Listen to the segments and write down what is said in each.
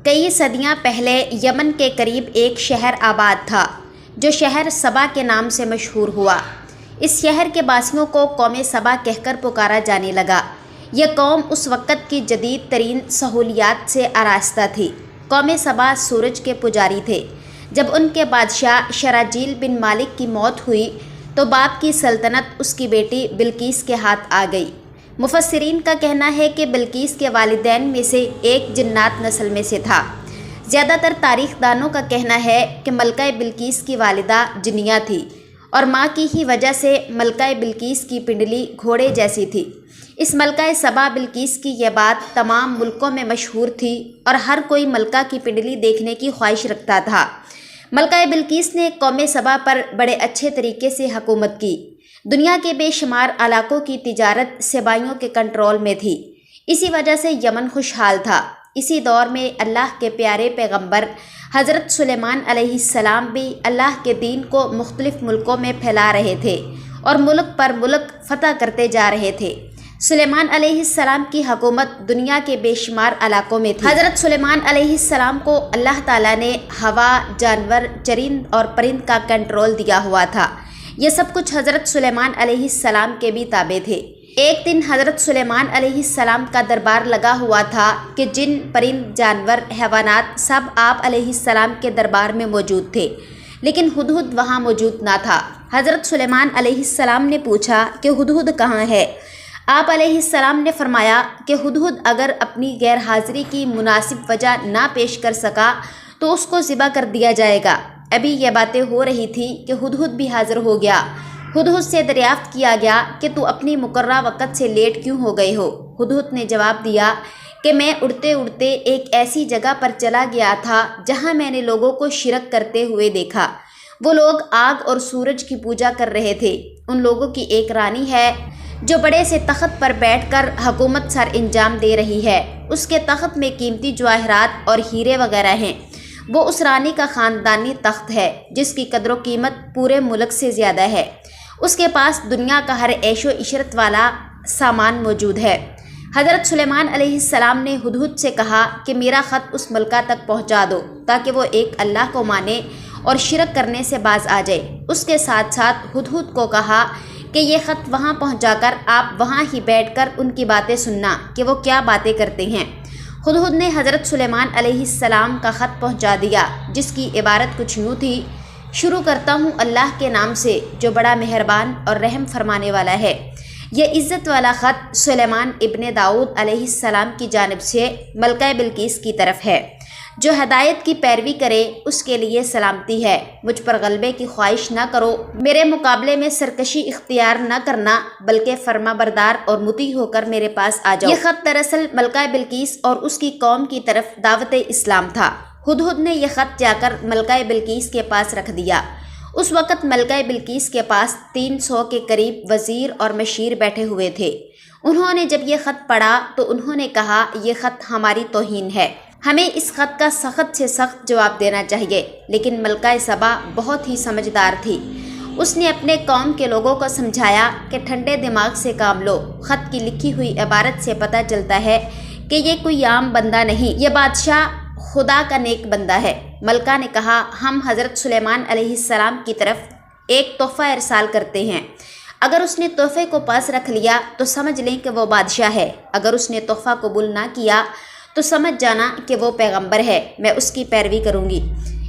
کئی صدیاں پہلے یمن کے قریب ایک شہر آباد تھا جو شہر سبا کے نام سے مشہور ہوا۔ اس شہر کے باسیوں کو قوم سبا کہہ کر پکارا جانے لگا۔ یہ قوم اس وقت کی جدید ترین سہولیات سے آراستہ تھی۔ قوم سبا سورج کے پجاری تھے۔ جب ان کے بادشاہ شراجیل بن مالک کی موت ہوئی تو باپ کی سلطنت اس کی بیٹی بلقیس کے ہاتھ آ گئی۔ مفسرین کا کہنا ہے کہ بلقیس کے والدین میں سے ایک جنات نسل میں سے تھا۔ زیادہ تر تاریخ دانوں کا کہنا ہے کہ ملکہ بلقیس کی والدہ جنیہ تھی اور ماں کی ہی وجہ سے ملکہ بلقیس کی پنڈلی گھوڑے جیسی تھی۔ اس ملکہ سبا بلقیس کی یہ بات تمام ملکوں میں مشہور تھی اور ہر کوئی ملکہ کی پنڈلی دیکھنے کی خواہش رکھتا تھا۔ ملکہ بلقیس نے قوم سبا پر بڑے اچھے طریقے سے حکومت کی۔ دنیا کے بے شمار علاقوں کی تجارت سبائیوں کے کنٹرول میں تھی۔ اسی وجہ سے یمن خوشحال تھا۔ اسی دور میں اللہ کے پیارے پیغمبر حضرت سلیمان علیہ السلام بھی اللہ کے دین کو مختلف ملکوں میں پھیلا رہے تھے اور ملک پر ملک فتح کرتے جا رہے تھے۔ سلیمان علیہ السلام کی حکومت دنیا کے بے شمار علاقوں میں تھی۔ حضرت سلیمان علیہ السلام کو اللہ تعالیٰ نے ہوا، جانور، چرند اور پرند کا کنٹرول دیا ہوا تھا۔ یہ سب کچھ حضرت سلیمان علیہ السلام کے بھی تابع تھے۔ ایک دن حضرت سلیمان علیہ السلام کا دربار لگا ہوا تھا کہ جن، پرند، جانور، حیوانات سب آپ علیہ السلام کے دربار میں موجود تھے، لیکن ہدہد وہاں موجود نہ تھا۔ حضرت سلیمان علیہ السلام نے پوچھا کہ ہدہد کہاں ہے؟ آپ علیہ السلام نے فرمایا کہ ہدہد اگر اپنی غیر حاضری کی مناسب وجہ نہ پیش کر سکا تو اس کو ذبح کر دیا جائے گا۔ ابھی یہ باتیں ہو رہی تھی کہ ہدہد بھی حاضر ہو گیا۔ ہدہد سے دریافت کیا گیا کہ تو اپنی مقررہ وقت سے لیٹ کیوں ہو گئے ہو؟ ہدہد نے جواب دیا کہ میں اڑتے اڑتے ایک ایسی جگہ پر چلا گیا تھا جہاں میں نے لوگوں کو شرک کرتے ہوئے دیکھا۔ وہ لوگ آگ اور سورج کی پوجا کر رہے تھے۔ ان لوگوں کی ایک رانی ہے جو بڑے سے تخت پر بیٹھ کر حکومت سر انجام دے رہی ہے۔ اس کے تخت میں قیمتی جواہرات اور ہیرے وغیرہ ہیں۔ وہ اس رانی کا خاندانی تخت ہے جس کی قدر و قیمت پورے ملک سے زیادہ ہے۔ اس کے پاس دنیا کا ہر عیش و عشرت والا سامان موجود ہے۔ حضرت سلیمان علیہ السلام نے ہدہد سے کہا کہ میرا خط اس ملکہ تک پہنچا دو تاکہ وہ ایک اللہ کو مانے اور شرک کرنے سے باز آ جائے۔ اس کے ساتھ ساتھ ہدہد کو کہا کہ یہ خط وہاں پہنچا کر آپ وہاں ہی بیٹھ کر ان کی باتیں سننا کہ وہ کیا باتیں کرتے ہیں۔ ہدہد نے حضرت سلیمان علیہ السلام کا خط پہنچا دیا جس کی عبارت کچھ یوں تھی: شروع کرتا ہوں اللہ کے نام سے جو بڑا مہربان اور رحم فرمانے والا ہے۔ یہ عزت والا خط سلیمان ابن داؤد علیہ السلام کی جانب سے ملکہ بلقیس کی طرف ہے۔ جو ہدایت کی پیروی کرے اس کے لیے سلامتی ہے۔ مجھ پر غلبے کی خواہش نہ کرو، میرے مقابلے میں سرکشی اختیار نہ کرنا، بلکہ فرما بردار اور مطیع ہو کر میرے پاس آ جاؤ۔ یہ خط دراصل ملکہ بلقیس اور اس کی قوم کی طرف دعوت اسلام تھا۔ ہدہد نے یہ خط جا کر ملکہ بلقیس کے پاس رکھ دیا۔ اس وقت ملکہ بلقیس کے پاس 300 کے قریب وزیر اور مشیر بیٹھے ہوئے تھے۔ انہوں نے جب یہ خط پڑھا تو انہوں نے کہا یہ خط ہماری توہین ہے، ہمیں اس خط کا سخت سے سخت جواب دینا چاہیے۔ لیکن ملکہ سبا بہت ہی سمجھدار تھی۔ اس نے اپنے قوم کے لوگوں کو سمجھایا کہ ٹھنڈے دماغ سے کام لو۔ خط کی لکھی ہوئی عبارت سے پتہ چلتا ہے کہ یہ کوئی عام بندہ نہیں، یہ بادشاہ خدا کا نیک بندہ ہے۔ ملکہ نے کہا ہم حضرت سلیمان علیہ السلام کی طرف ایک تحفہ ارسال کرتے ہیں۔ اگر اس نے تحفے کو پاس رکھ لیا تو سمجھ لیں کہ وہ بادشاہ ہے، اگر اس نے تحفہ قبول نہ کیا تو سمجھ جانا کہ وہ پیغمبر ہے، میں اس کی پیروی کروں گی۔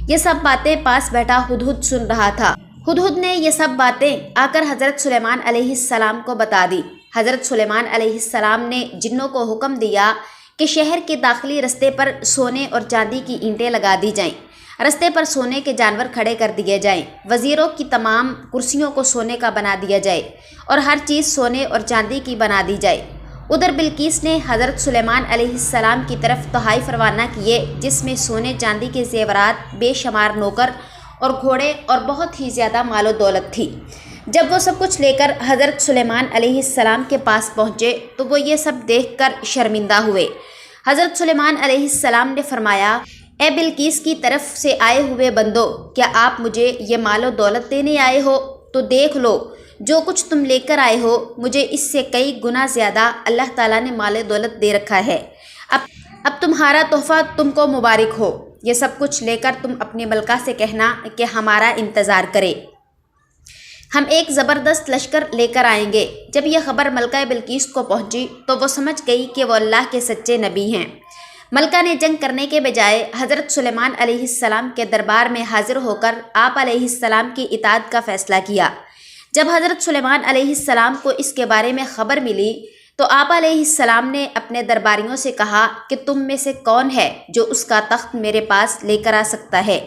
یہ سب باتیں پاس بیٹھا ہدہد سن رہا تھا۔ ہدہد نے یہ سب باتیں آ کر حضرت سلیمان علیہ السلام کو بتا دی۔ حضرت سلیمان علیہ السلام نے جنوں کو حکم دیا کہ شہر کے داخلی رستے پر سونے اور چاندی کی اینٹیں لگا دی جائیں، رستے پر سونے کے جانور کھڑے کر دیے جائیں، وزیروں کی تمام کرسیوں کو سونے کا بنا دیا جائے اور ہر چیز سونے اور چاندی کی بنا دی جائے۔ ادھر بلقیس نے حضرت سلیمان علیہ السلام کی طرف تحائف روانہ کیے جس میں سونے چاندی کے زیورات، بے شمار نوکر اور گھوڑے اور بہت ہی زیادہ مال و دولت تھی۔ جب وہ سب کچھ لے کر حضرت سلیمان علیہ السلام کے پاس پہنچے تو وہ یہ سب دیکھ کر شرمندہ ہوئے۔ حضرت سلیمان علیہ السلام نے فرمایا اے بلقیس کی طرف سے آئے ہوئے بندو، کیا آپ مجھے یہ مال و دولت دینے آئے ہو؟ تو دیکھ لو جو کچھ تم لے کر آئے ہو مجھے اس سے کئی گنا زیادہ اللہ تعالیٰ نے مال و دولت دے رکھا ہے۔ اب تمہارا تحفہ تم کو مبارک ہو، یہ سب کچھ لے کر تم اپنی ملکہ سے کہنا کہ ہمارا انتظار کرے، ہم ایک زبردست لشکر لے کر آئیں گے۔ جب یہ خبر ملکہ بلقیس کو پہنچی تو وہ سمجھ گئی کہ وہ اللہ کے سچے نبی ہیں۔ ملکہ نے جنگ کرنے کے بجائے حضرت سلیمان علیہ السلام کے دربار میں حاضر ہو کر آپ علیہ السلام کی اطاعت کا فیصلہ کیا۔ جب حضرت سلیمان علیہ السلام کو اس کے بارے میں خبر ملی تو آپ علیہ السلام نے اپنے درباریوں سے کہا کہ تم میں سے کون ہے جو اس کا تخت میرے پاس لے کر آ سکتا ہے؟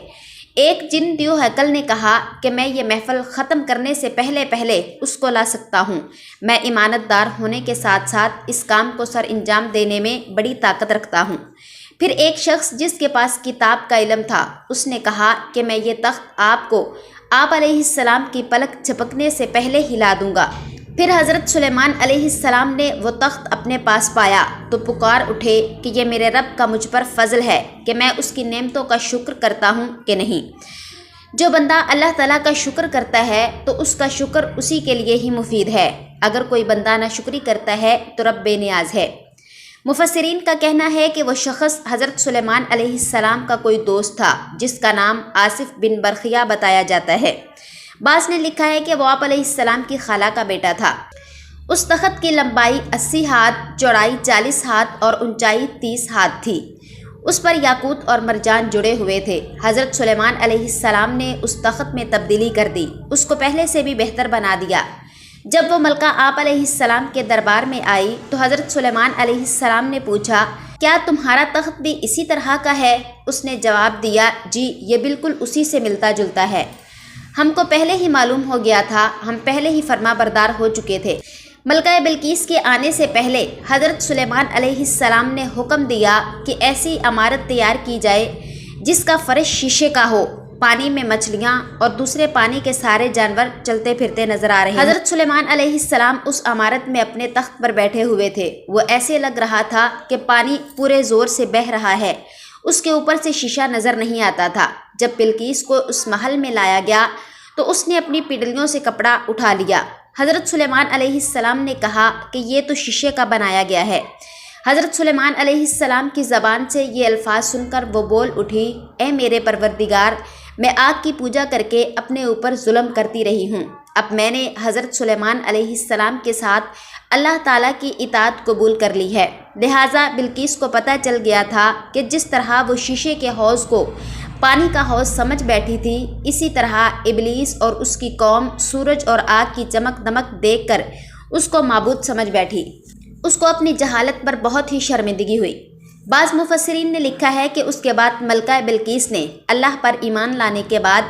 ایک جن دیو ہیکل نے کہا کہ میں یہ محفل ختم کرنے سے پہلے اس کو لا سکتا ہوں، میں ایمانت دار ہونے کے ساتھ ساتھ اس کام کو سر انجام دینے میں بڑی طاقت رکھتا ہوں۔ پھر ایک شخص جس کے پاس کتاب کا علم تھا، اس نے کہا کہ میں یہ تخت آپ علیہ السلام کی پلک جھپکنے سے پہلے ہلا دوں گا۔ پھر حضرت سلیمان علیہ السلام نے وہ تخت اپنے پاس پایا تو پکار اٹھے کہ یہ میرے رب کا مجھ پر فضل ہے کہ میں اس کی نعمتوں کا شکر کرتا ہوں کہ نہیں۔ جو بندہ اللہ تعالیٰ کا شکر کرتا ہے تو اس کا شکر اسی کے لیے ہی مفید ہے، اگر کوئی بندہ ناشکری کرتا ہے تو رب بے نیاز ہے۔ مفسرین کا کہنا ہے کہ وہ شخص حضرت سلیمان علیہ السلام کا کوئی دوست تھا جس کا نام آصف بن برخیہ بتایا جاتا ہے۔ بعض نے لکھا ہے کہ وہ آپ علیہ السلام کی خالہ کا بیٹا تھا۔ اس تخت کی لمبائی 80 ہاتھ، چوڑائی 40 ہاتھ اور اونچائی 30 ہاتھ تھی۔ اس پر یاقوت اور مرجان جڑے ہوئے تھے۔ حضرت سلیمان علیہ السلام نے اس تخت میں تبدیلی کر دی، اس کو پہلے سے بھی بہتر بنا دیا۔ جب وہ ملکہ آپ علیہ السلام کے دربار میں آئی تو حضرت سلیمان علیہ السلام نے پوچھا، کیا تمہارا تخت بھی اسی طرح کا ہے؟ اس نے جواب دیا، جی یہ بالکل اسی سے ملتا جلتا ہے، ہم کو پہلے ہی معلوم ہو گیا تھا، ہم پہلے ہی فرما بردار ہو چکے تھے۔ ملکہ بلقیس کے آنے سے پہلے حضرت سلیمان علیہ السلام نے حکم دیا کہ ایسی عمارت تیار کی جائے جس کا فرش شیشے کا ہو، پانی میں مچھلیاں اور دوسرے پانی کے سارے جانور چلتے پھرتے نظر آ رہے ہیں۔ حضرت سلیمان علیہ السلام اس عمارت میں اپنے تخت پر بیٹھے ہوئے تھے، وہ ایسے لگ رہا تھا کہ پانی پورے زور سے بہہ رہا ہے، اس کے اوپر سے شیشہ نظر نہیں آتا تھا۔ جب بلقیس کو اس محل میں لایا گیا تو اس نے اپنی پڈلیوں سے کپڑا اٹھا لیا۔ حضرت سلیمان علیہ السلام نے کہا کہ یہ تو شیشے کا بنایا گیا ہے۔ حضرت سلیمان علیہ السلام کی زبان سے یہ الفاظ سن کر وہ بول اٹھی، اے میرے پروردگار، میں آگ کی پوجا کر کے اپنے اوپر ظلم کرتی رہی ہوں، اب میں نے حضرت سلیمان علیہ السلام کے ساتھ اللہ تعالیٰ کی اطاعت قبول کر لی ہے۔ لہٰذا بلقیس کو پتہ چل گیا تھا کہ جس طرح وہ شیشے کے حوض کو پانی کا حوض سمجھ بیٹھی تھی، اسی طرح ابلیس اور اس کی قوم سورج اور آگ کی چمک دمک دیکھ کر اس کو معبود سمجھ بیٹھی۔ اس کو اپنی جہالت پر بہت ہی شرمندگی ہوئی۔ بعض مفسرین نے لکھا ہے کہ اس کے بعد ملکہ بلقیس نے اللہ پر ایمان لانے کے بعد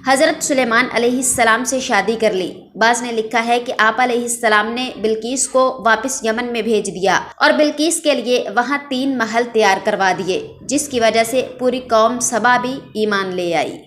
حضرت سلیمان علیہ السلام سے شادی کر لی۔ بعض نے لکھا ہے کہ آپ علیہ السلام نے بلقیس کو واپس یمن میں بھیج دیا اور بلقیس کے لیے وہاں 3 محل تیار کروا دیے، جس کی وجہ سے پوری قوم سبا بھی ایمان لے آئی۔